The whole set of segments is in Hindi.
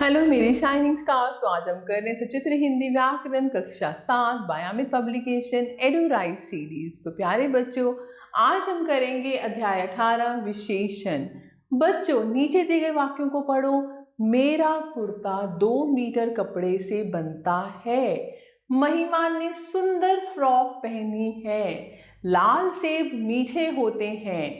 हेलो मेरी शाइनिंग स्टार्स। तो आज हम कर रहे हैं सचित्र हिंदी व्याकरण कक्षा 7 बायामित पब्लिकेशन एडुराइज सीरीज। तो प्यारे बच्चों, आज हम करेंगे अध्याय 18 विशेषण। बच्चों, नीचे दिए गए वाक्यों को पढ़ो। मेरा कुर्ता 2 मीटर कपड़े से बनता है। महिमा ने सुंदर फ्रॉक पहनी है। लाल सेब मीठे होते हैं।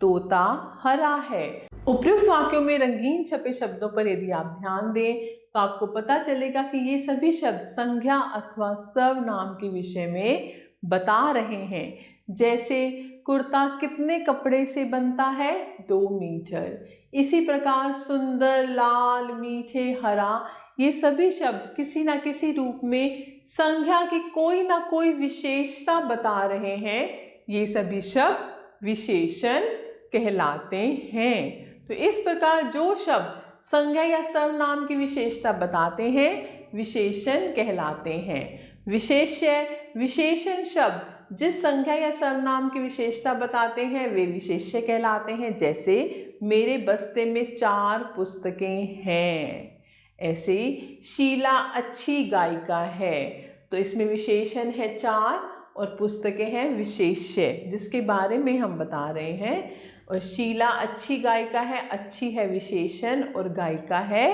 तोता हरा है। उपयुक्त वाक्यों में रंगीन छपे शब्दों पर यदि आप ध्यान दें तो आपको पता चलेगा कि ये सभी शब्द संज्ञा अथवा सर्वनाम के विषय में बता रहे हैं। जैसे कुर्ता कितने कपड़े से बनता है? 2 मीटर। इसी प्रकार सुंदर, लाल, मीठे, हरा, ये सभी शब्द किसी ना किसी रूप में संज्ञा की कोई ना कोई विशेषता बता रहे हैं। ये सभी शब्द विशेषण कहलाते हैं। तो इस प्रकार जो शब्द संज्ञा या सर्वनाम की विशेषता बताते हैं विशेषण कहलाते हैं। विशेष्य, विशेषण शब्द जिस संज्ञा या सर्वनाम की विशेषता बताते हैं वे विशेष्य कहलाते हैं। जैसे मेरे बस्ते में 4 पुस्तकें हैं। ऐसे शीला अच्छी गायिका है, तो इसमें विशेषण है 4 और पुस्तकें हैं विशेष्य जिसके बारे में हम बता रहे हैं। और शीला अच्छी गायिका है, अच्छी है विशेषण और गायिका है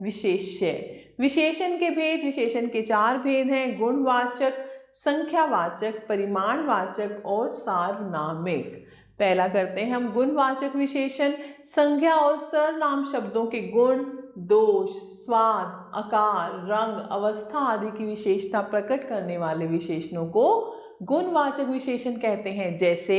विशेष्य। विशेषण के भेद, विशेषण के 4 भेद हैं: गुणवाचक, संख्यावाचक, परिमाणवाचक और सार्वनामिक। पहला करते हैं हम गुणवाचक विशेषण। संज्ञा और सर्वनाम शब्दों के गुण, दोष, स्वाद, आकार, रंग, अवस्था आदि की विशेषता प्रकट करने वाले विशेषणों को गुणवाचक विशेषण कहते हैं। जैसे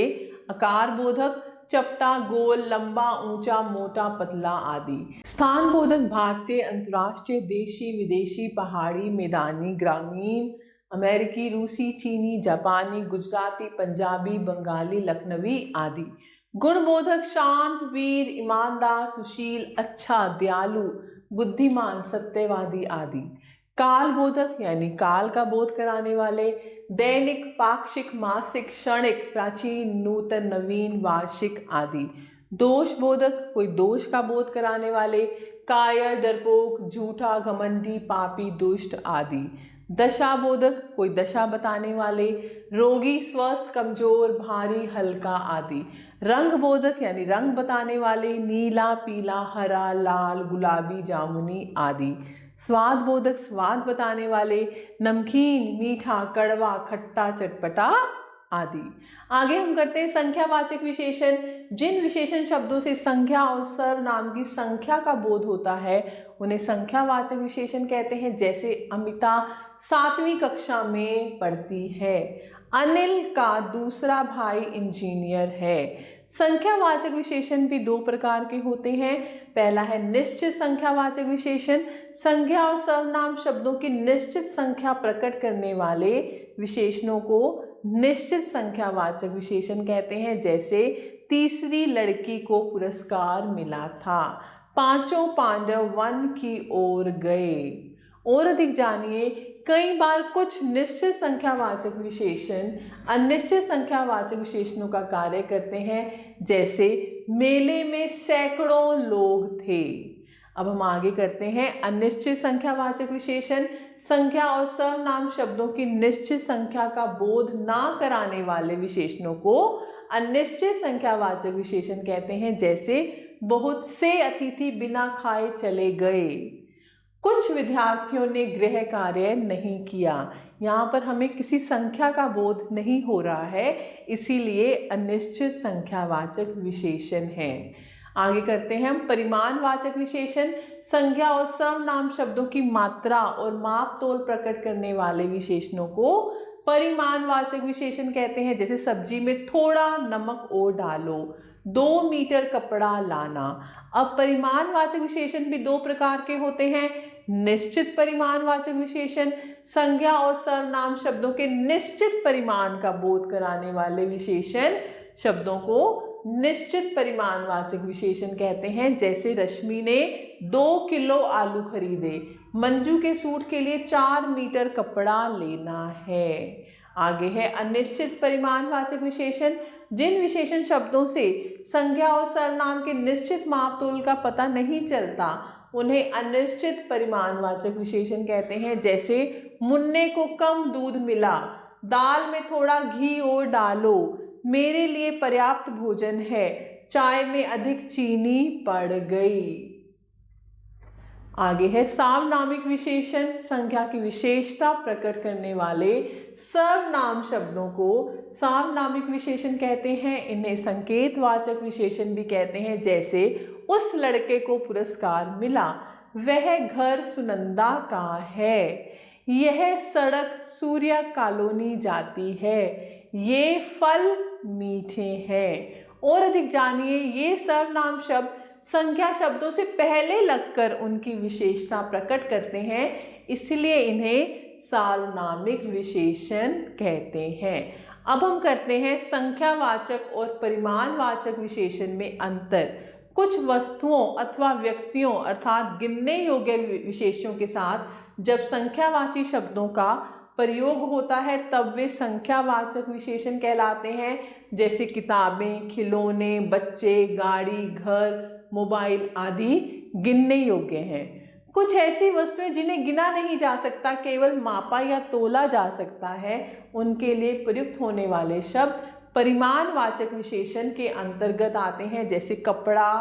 आकार बोधक, चपटा, गोल, लंबा, ऊंचा, मोटा, पतला आदि। स्थान बोधक भारतीय, अंतर्राष्ट्रीय, देशी, विदेशी, पहाड़ी, मैदानी, ग्रामीण, अमेरिकी, रूसी, चीनी, जापानी, गुजराती, पंजाबी, बंगाली, लखनवी आदि। गुण बोधक शांत, वीर, ईमानदार, सुशील, अच्छा, दयालु, बुद्धिमान, सत्यवादी आदि। काल बोधक यानी काल का बोध कराने वाले, दैनिक, पाक्षिक, मासिक, क्षणिक, प्राचीन, नूतन, नवीन, वार्षिक आदि। दोष बोधक कोई दोष का बोध कराने वाले, कायर, डरपोक, झूठा, घमंडी, पापी, दुष्ट आदि। दशा बोधक कोई दशा बताने वाले, रोगी, स्वस्थ, कमजोर, भारी, हल्का आदि। रंग बोधक यानी रंग बताने वाले, नीला, पीला, हरा, लाल, गुलाबी, जामुनी आदि। स्वाद बोधक स्वाद बताने वाले, नमकीन, मीठा, कड़वा, खट्टा, चटपटा आदि। आगे हम करते हैं संख्यावाचक विशेषण। जिन विशेषण शब्दों से संज्ञा और सर्वनाम की संख्या का बोध होता है उन्हें संख्यावाचक विशेषण कहते हैं। जैसे अमिता 7वीं कक्षा में पढ़ती है। अनिल का दूसरा भाई इंजीनियर है। संख्यावाचक विशेषण भी 2 प्रकार के होते हैं। पहला है निश्चित संख्यावाचक विशेषण। संज्ञा और सर्वनाम शब्दों की निश्चित संख्या प्रकट करने वाले विशेषणों को निश्चित संख्यावाचक विशेषण कहते हैं। जैसे तीसरी लड़की को पुरस्कार मिला था। 5 पांडव वन की ओर गए। और अधिक जानिए, कई बार कुछ निश्चित संख्यावाचक विशेषण अनिश्चित संख्यावाचक विशेषणों का कार्य करते हैं। जैसे मेले में सैकड़ों लोग थे। अब हम आगे करते हैं अनिश्चित संख्यावाचक विशेषण। संख्या और सर्वनाम शब्दों की निश्चित संख्या का बोध ना कराने वाले विशेषणों को अनिश्चित संख्यावाचक विशेषण कहते हैं। जैसे बहुत से अतिथि बिना खाए चले गए। कुछ विद्यार्थियों ने गृह कार्य नहीं किया। यहाँ पर हमें किसी संख्या का बोध नहीं हो रहा है, इसीलिए अनिश्चित संख्यावाचक विशेषण है। आगे करते हैं हम परिमाणवाचक विशेषण। संज्ञा और सर्वनाम शब्दों की मात्रा और माप तोल प्रकट करने वाले विशेषणों को परिमाणवाचक विशेषण कहते हैं। जैसे सब्जी में थोड़ा नमक और डालो, 2 मीटर कपड़ा लाना। अब परिमाणवाचक विशेषण भी 2 प्रकार के होते हैं। निश्चित परिमाणवाचक विशेषण। संज्ञा और सर्वनाम शब्दों के निश्चित परिमाण का बोध कराने वाले विशेषण शब्दों को निश्चित परिमाणवाचक विशेषण कहते हैं। जैसे रश्मि ने 2 किलो आलू खरीदे। मंजू के सूट के लिए 4 मीटर कपड़ा लेना है। आगे है अनिश्चित परिमाणवाचक विशेषण। जिन विशेषण शब्दों से संज्ञा और सर्वनाम के निश्चित माप तोल का पता नहीं चलता उन्हें अनिश्चित परिमाणवाचक विशेषण कहते हैं। जैसे मुन्ने को कम दूध मिला, दाल में थोड़ा घी और डालो, मेरे लिए पर्याप्त भोजन है, चाय में अधिक चीनी पड़ गई। आगे है सार्वनामिक विशेषण। संख्या की विशेषता प्रकट करने वाले सर्वनाम शब्दों को सार्वनामिक विशेषण कहते हैं। इन्हें संकेतवाचक विशेषण भी कहते हैं। जैसे उस लड़के को पुरस्कार मिला, वह घर सुनंदा का है, यह सड़क सूर्या कॉलोनी जाती है, ये फल मीठे हैं। और अधिक जानिए, ये सर्वनाम शब्द संख्या शब्दों से पहले लगकर उनकी विशेषता प्रकट करते हैं, इसलिए इन्हें सार्वनामिक विशेषण कहते हैं। अब हम करते हैं संख्यावाचक और परिमाणवाचक विशेषण में अंतर। कुछ वस्तुओं अथवा व्यक्तियों अर्थात गिनने योग्य विशेषणों के साथ जब संख्यावाची शब्दों का प्रयोग होता है तब वे संख्यावाचक विशेषण कहलाते हैं। जैसे किताबें, खिलौने, बच्चे, गाड़ी, घर, मोबाइल आदि गिनने योग्य हैं। कुछ ऐसी वस्तुएं जिन्हें गिना नहीं जा सकता, केवल मापा या तोला जा सकता है, उनके लिए प्रयुक्त होने वाले शब्द परिमाणवाचक विशेषण के अंतर्गत आते हैं। जैसे कपड़ा,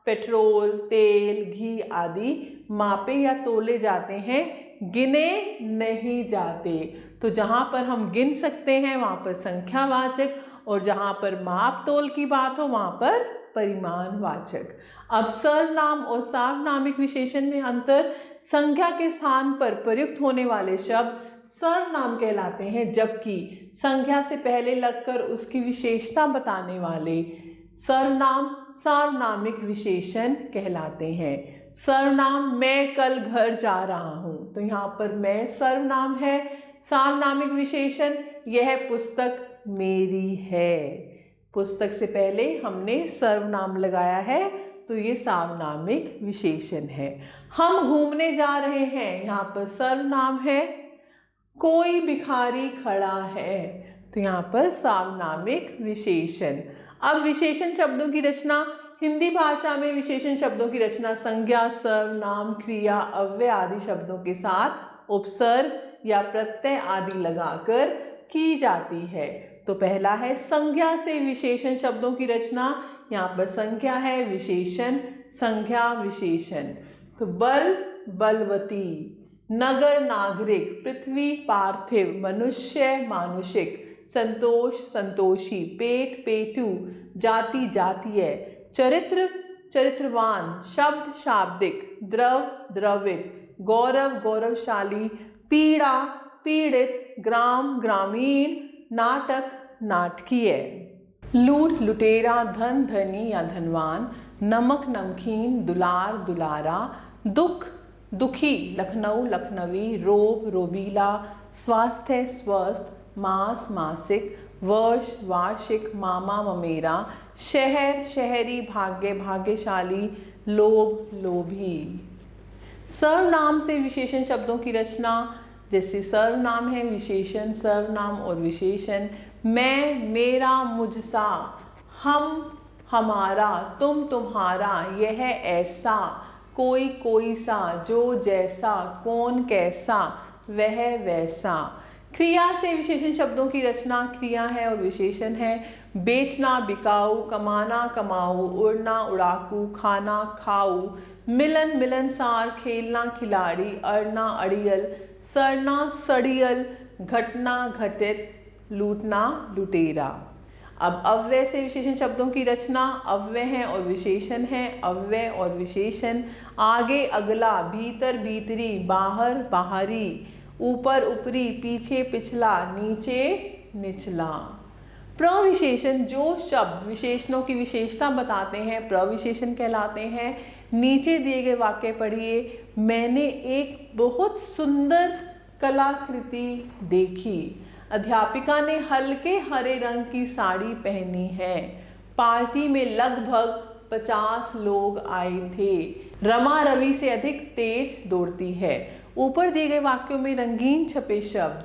पेट्रोल, तेल, घी आदि मापे या तोले जाते हैं, गिने नहीं जाते। तो जहाँ पर हम गिन सकते हैं वहाँ पर संख्यावाचक, और जहाँ पर माप तोल की बात हो वहाँ पर परिमाणवाचक। अब सर्वनाम और सार्वनामिक विशेषण में अंतर। संख्या के स्थान पर प्रयुक्त होने वाले शब्द सर्वनाम कहलाते हैं, जबकि संख्या से पहले लगकर उसकी विशेषता बताने वाले सर्वनाम सार्वनामिक विशेषण कहलाते हैं। सर्वनाम मैं कल घर जा रहा हूँ, तो यहाँ पर मैं सर्वनाम है। सार्वनामिक विशेषण यह पुस्तक मेरी है। पुस्तक से पहले हमने सर्वनाम लगाया है, तो ये सार्वनामिक विशेषण है। हम घूमने जा रहे हैं, यहाँ पर सर्वनाम है। कोई भिखारी खड़ा है, तो यहाँ पर सार्वनामिक विशेषण। अब विशेषण शब्दों की रचना। हिंदी भाषा में विशेषण शब्दों की रचना संज्ञा, सर्वनाम, क्रिया, अव्यय आदि शब्दों के साथ उपसर्ग या प्रत्यय आदि लगाकर की जाती है। तो पहला है संज्ञा से विशेषण शब्दों की रचना। यहाँ पर संख्या है, विशेषण, संज्ञा, विशेषण। तो बल, बलवती, नगर, नागरिक, पृथ्वी, पार्थिव, मनुष्य, मानुषिक, संतोष, संतोषी, पेट, पेटू, जाति, जातीय, चरित्र, चरित्रवान, शब्द, शाब्दिक, द्रव, द्रवित, गौरव, गौरवशाली, पीड़ा, पीड़ित, ग्राम, ग्रामीण, नाटक, नाटकीय, लूट, लुटेरा, धन, धनी या धनवान, नमक, नमकीन, दुलार, दुलारा, दुख, दुखी, लखनऊ, लखनवी, रोब, रोबीला, स्वास्थ्य, स्वस्थ, मास, मासिक, वर्ष, वार्षिक, मामा, ममेरा, शहर, शहरी, भाग्य, भाग्यशाली, लोभ, लोभी। सर्वनाम से विशेषण शब्दों की रचना। जैसे सर्वनाम है, विशेषण, सर्वनाम और विशेषण। मैं, मेरा, मुझसा, हम, हमारा, तुम, तुम्हारा, यह ऐसा, कोई, कोई सा, जो जैसा, कौन कैसा, वह वैसा। क्रिया से विशेषण शब्दों की रचना। क्रिया है और विशेषण है। बेचना, बिकाऊ, कमाना, कमाऊ, उड़ना, उड़ाकू, खाना, खाऊ, मिलन, मिलनसार, खेलना, खिलाड़ी, अड़ना, अड़ियल, सड़ना, सड़ियल, घटना, घटित, लूटना, लुटेरा। अब अव्यय से विशेषण शब्दों की रचना। अव्यय है और विशेषण है। अव्यय और विशेषण। आगे, अगला, भीतर, भीतरी, बाहर, बाहरी, ऊपर, ऊपरी, पीछे, पिछला, नीचे, निचला। प्रविशेषण जो शब्द विशेषणों की विशेषता बताते हैं प्रविशेषण कहलाते हैं। नीचे दिए गए वाक्य पढ़िए। मैंने एक बहुत सुंदर कलाकृति देखी। अध्यापिका ने हल्के हरे रंग की साड़ी पहनी है। पार्टी में लगभग 50 लोग आए थे। रमा रवि से अधिक तेज दौड़ती है। ऊपर दिए गए वाक्यों में रंगीन छपे शब्द,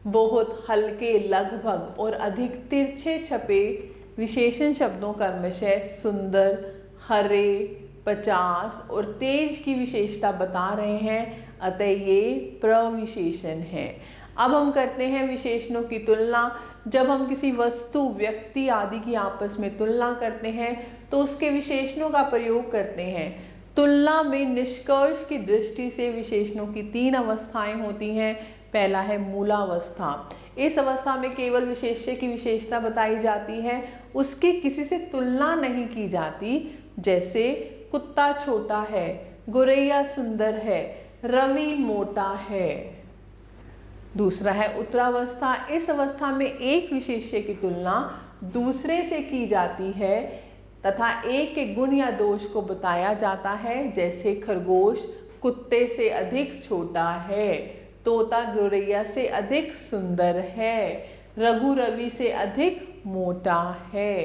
बहुत, हल्के, लगभग और अधिक तिरछे छपे विशेषण शब्दों क्रमशः सुंदर, हरे, 50 और तेज की विशेषता बता रहे हैं, अतः ये प्रविशेषण है। अब हम करते हैं विशेषणों की तुलना। जब हम किसी वस्तु, व्यक्ति आदि की आपस में तुलना करते हैं तो उसके विशेषणों का प्रयोग करते हैं। तुलना में निष्कर्ष की दृष्टि से विशेषणों की 3 अवस्थाएं होती हैं। पहला है मूलावस्था। इस अवस्था में केवल विशेष्य की विशेषता बताई जाती है, उसकी किसी से तुलना नहीं की जाती। जैसे कुत्ता छोटा है, गोरैया सुंदर है, रवि मोटा है। दूसरा है उत्तरावस्था। इस अवस्था में एक विशेष्य की तुलना दूसरे से की जाती है तथा एक के गुण या दोष को बताया जाता है। जैसे खरगोश कुत्ते से अधिक छोटा है, तोता गोरैया से अधिक सुंदर है, रघु रवि से अधिक मोटा है।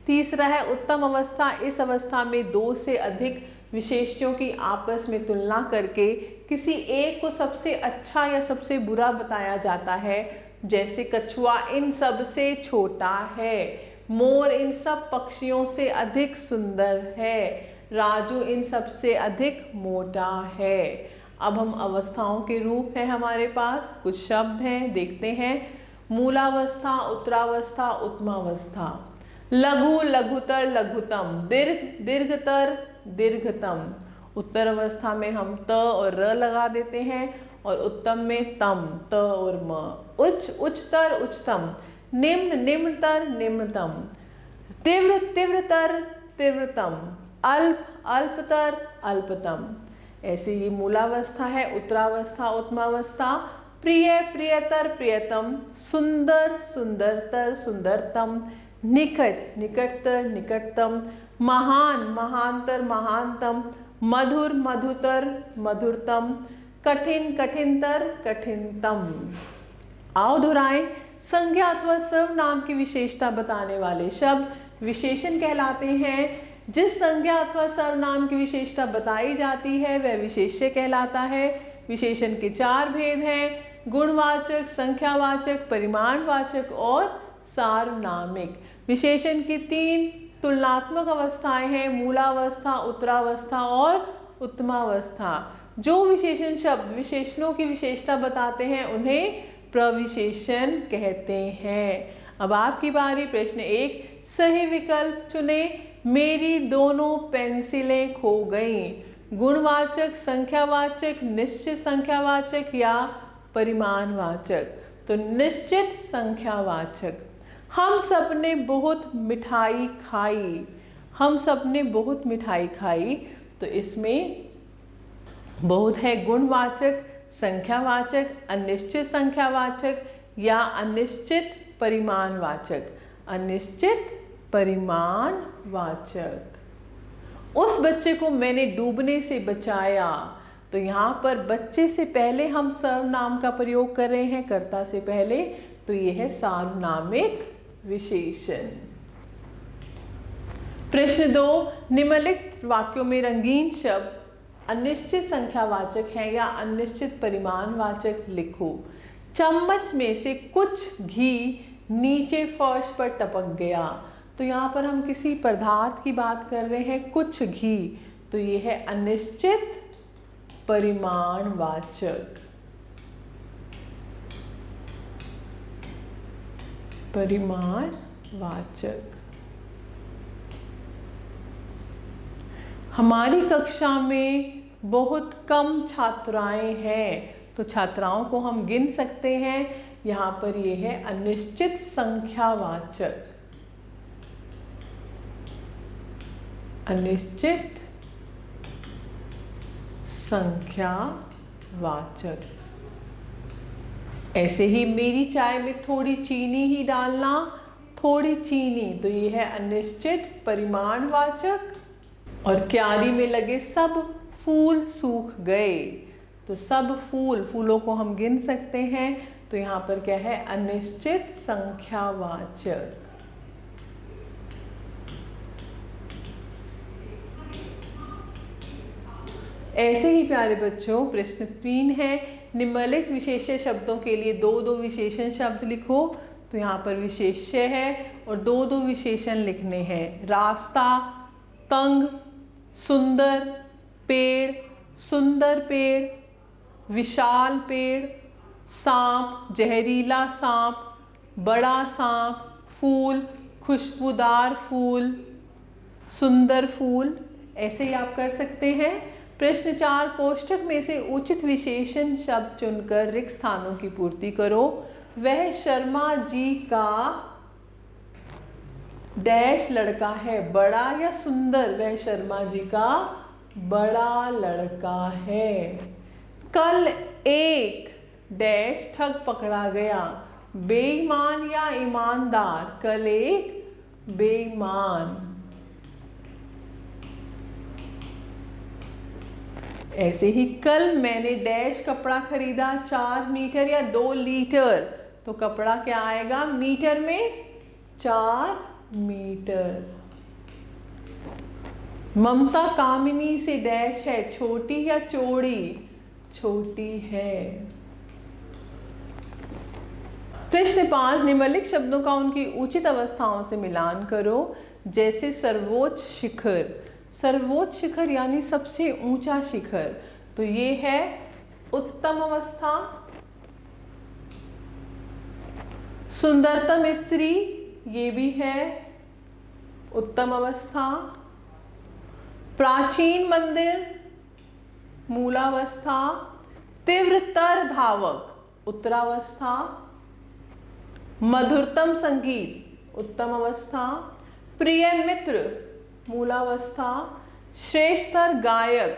तीसरा है उत्तम अवस्था। इस अवस्था में 2 से अधिक विशेष्यों की आपस में तुलना करके किसी एक को सबसे अच्छा या सबसे बुरा बताया जाता है। जैसे कछुआ इन सब से छोटा है, मोर इन सब पक्षियों से अधिक सुंदर है, राजू इन सब से अधिक मोटा है। अब हम अवस्थाओं के रूप हैं हमारे पास, कुछ शब्द हैं, देखते हैं। मूलावस्था, उत्तरावस्था, उत्तमावस्था। लघु, लघुतर, लघुतम। दीर्घ, दीर्घतर, दीर्घतम। उत्तर अवस्था में हम त और र लगा देते हैं और उत्तम में तम, त और म। उच्च, उच्चतर, उच्चतम। निम्न, निम्नतर, निम्नतम। तीव्र, तीव्रतर, तीव्रतम। अल्प, अल्पतर, अल्पतम। ऐसे ये मूलावस्था है। उत्तरावस्था, उत्तमावस्था। प्रिय, प्रियतर, प्रियतम। सुंदर, सुंदरतर, सुंदरतम। निकट, निकटतर, निकटतम। महान, महानतर, महानतम। मधुर, मधुतर, मधुरतम। कठिन, कठिनतर, कठिनतम। आओ दोहराएं। संज्ञा अथवा सर्वनाम की विशेषता बताने वाले शब्द विशेषण कहलाते हैं। जिस संज्ञा अथवा सर्वनाम की विशेषता बताई जाती है वह विशेष्य कहलाता है। विशेषण के 4 भेद हैं, गुणवाचक, संख्यावाचक, परिमाणवाचक और सार्वनामिक। विशेषण की 3 तुलनात्मक अवस्थाएं हैं, मूलावस्था, उत्तरावस्था और उत्तमावस्था। जो विशेषण शब्द विशेषणों की विशेषता बताते हैं उन्हें प्रविशेषण कहते हैं। अब आपकी बारी। प्रश्न 1, सही विकल्प चुने। मेरी दोनों पेंसिलें खो गईं। गुणवाचक, संख्यावाचक, निश्चित संख्यावाचक या परिमाणवाचक? तो निश्चित संख्यावाचक। हम सबने बहुत मिठाई खाई। हम सबने बहुत मिठाई खाई, तो इसमें बहुत है गुणवाचक, संख्यावाचक, अनिश्चित संख्यावाचक या अनिश्चित परिमाणवाचक? अनिश्चित परिमाणवाचक। उस बच्चे को मैंने डूबने से बचाया, तो यहाँ पर बच्चे से पहले हम सर्वनाम का प्रयोग कर रहे हैं, कर्ता से पहले, तो यह है सार्वनामिक विशेषण। प्रश्न 2, निम्नलिखित वाक्यों में रंगीन शब्द अनिश्चित संख्यावाचक है या अनिश्चित परिमाणवाचक लिखो। चम्मच में से कुछ घी नीचे फर्श पर टपक गया, तो यहाँ पर हम किसी पदार्थ की बात कर रहे हैं, कुछ घी, तो ये है अनिश्चित परिमाणवाचक। परिमाणवाचक। हमारी कक्षा में बहुत कम छात्राएं हैं, तो छात्राओं को हम गिन सकते हैं। यहाँ पर ये है अनिश्चित संख्यावाचक। अनिश्चित संख्यावाचक। ऐसे ही मेरी चाय में थोड़ी चीनी ही डालना, थोड़ी चीनी, तो ये है अनिश्चित परिमाणवाचक। और क्यारी में लगे सब फूल सूख गए, तो सब फूलों को हम गिन सकते हैं, तो यहाँ पर क्या है? अनिश्चित संख्यावाचक। ऐसे ही प्यारे बच्चों प्रश्न 3 है, निम्नलिखित विशेष्य शब्दों के लिए 2-2 विशेषण शब्द लिखो। तो यहाँ पर विशेष्य है और 2-2 विशेषण लिखने हैं। रास्ता, तंग, सुंदर पेड़, सुंदर पेड़, विशाल पेड़, सांप, जहरीला सांप, बड़ा सांप, फूल, खुशबूदार फूल, सुंदर फूल, ऐसे ही आप कर सकते हैं। प्रश्न 4, कोष्ठक में से उचित विशेषण शब्द चुनकर रिक्त स्थानों की पूर्ति करो। वह शर्मा जी का डैश लड़का है, बड़ा या सुंदर? वह शर्मा जी का बड़ा लड़का है। कल एक डैश ठग पकड़ा गया, बेईमान या ईमानदार? कल एक बेईमान। ऐसे ही कल मैंने डैश कपड़ा खरीदा, 4 मीटर या 2 लीटर? तो कपड़ा क्या आएगा मीटर में? 4 मीटर। ममता कामिनी से डैश है, छोटी या चौड़ी? छोटी है। प्रश्न 5, निम्नलिखित शब्दों का उनकी उचित अवस्थाओं से मिलान करो। जैसे सर्वोच्च शिखर, सर्वोच्च शिखर यानी सबसे ऊंचा शिखर, तो ये है उत्तम अवस्था। सुंदरतम स्त्री, ये भी है उत्तम अवस्था। प्राचीन मंदिर, मूलावस्था। तीव्रतर धावक, उत्तरावस्था। मधुरतम संगीत, उत्तम अवस्था। प्रिय मित्र, मूलावस्था। श्रेष्ठतर गायक,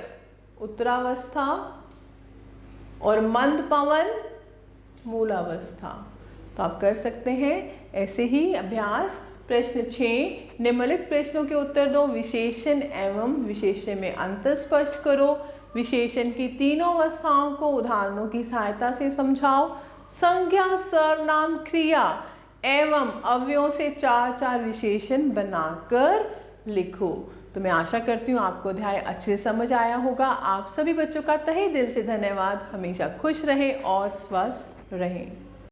उत्तरावस्था। और मंद पवन, मूलावस्था। तो आप कर सकते हैं ऐसे ही अभ्यास। प्रश्न 6, निम्नलिखित प्रश्नों के उत्तर दो। विशेषण एवं विशेष्य में अंतर स्पष्ट करो। विशेषण की तीनों अवस्थाओं को उदाहरणों की सहायता से समझाओ। संज्ञा, सर्वनाम, क्रिया एवं अवयवों से 4-4 विशेषण बनाकर लिखो। तो मैं आशा करती हूँ आपको अध्याय अच्छे से समझ आया होगा। आप सभी बच्चों का तहे दिल से धन्यवाद। हमेशा खुश रहें और स्वस्थ रहें।